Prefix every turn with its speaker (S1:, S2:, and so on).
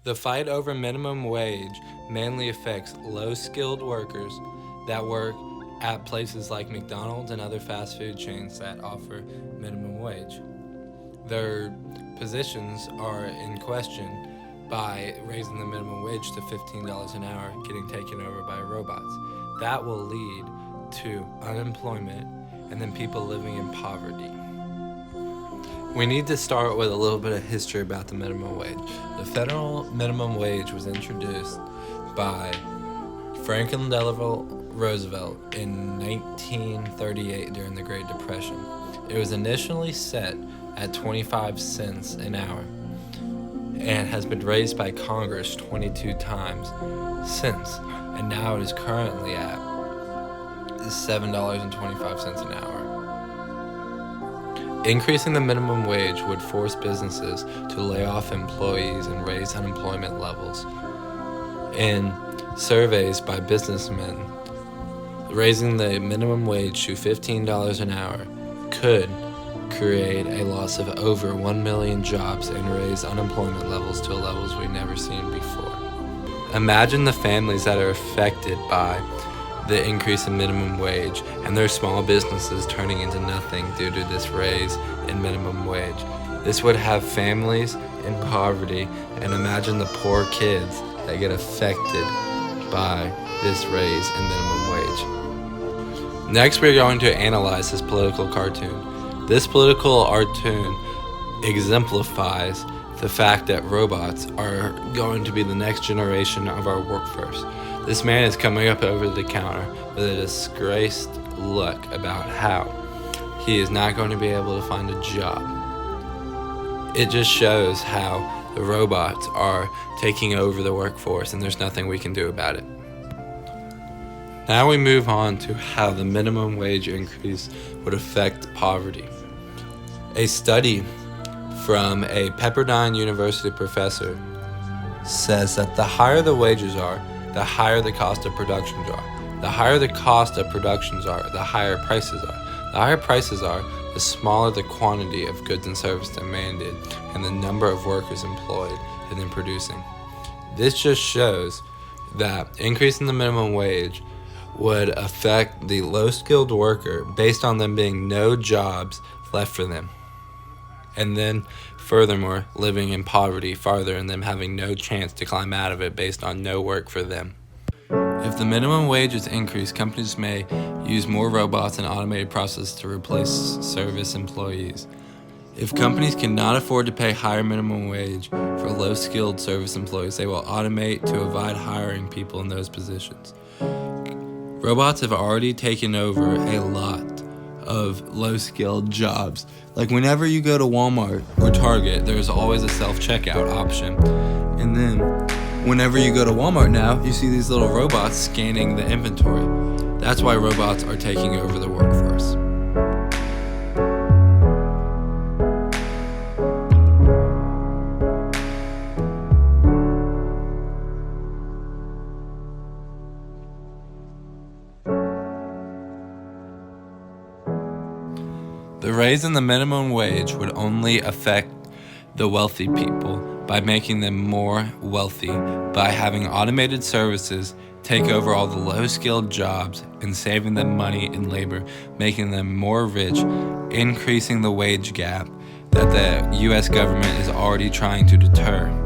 S1: The fight over minimum wage mainly affects low-skilled workers that work at places like McDonald's and other fast food chains that offer minimum wage. Their positions are in question by raising the minimum wage to $15 an hour, getting taken over by robots. That will lead to unemployment and then people living in poverty. We need to start with a little bit of history about the minimum wage. The federal minimum wage was introduced by Franklin Delano Roosevelt in 1938 during the Great Depression. It was initially set at 25 cents an hour and has been raised by Congress 22 times since, and now it is currently at $7.25 an hour. Increasing the minimum wage would force businesses to lay off employees and raise unemployment levels. In surveys by businessmen, raising the minimum wage to $15 an hour could create a loss of over 1 million jobs and raise unemployment levels to levels we've never seen before. Imagine the families that are affected by the increase in minimum wage and their small businesses turning into nothing due to this raise in minimum wage. This would have families in poverty, and imagine the poor kids that get affected by this raise in minimum wage. Next, we're going to analyze this political cartoon. This political cartoon exemplifies the fact that robots are going to be the next generation of our workforce. This man is coming up over the counter with a disgraced look about how he is not going to be able to find a job. It just shows how the robots are taking over the workforce and there's nothing we can do about it. Now we move on to how the minimum wage increase would affect poverty. A study from a Pepperdine University professor says that the higher the wages are, the higher the cost of productions are. The higher the cost of productions are, the higher prices are. The higher prices are, the smaller the quantity of goods and services demanded and the number of workers employed and then producing. This just shows that increasing the minimum wage would affect the low-skilled worker based on them being no jobs left for them. And then, furthermore, living in poverty farther and them having no chance to climb out of it based on no work for them. If the minimum wage is increased, companies may use more robots and automated processes to replace service employees. If companies cannot afford to pay higher minimum wage for low-skilled service employees, they will automate to avoid hiring people in those positions. Robots have already taken over a lot of low-skilled jobs. Like whenever you go to Walmart or Target, there's always a self-checkout option. And then whenever you go to Walmart now, you see these little robots scanning the inventory. That's why robots are taking over the workforce. The raise in the minimum wage would only affect the wealthy people by making them more wealthy, by having automated services take over all the low-skilled jobs and saving them money and labor, making them more rich, increasing the wage gap that the U.S. government is already trying to deter.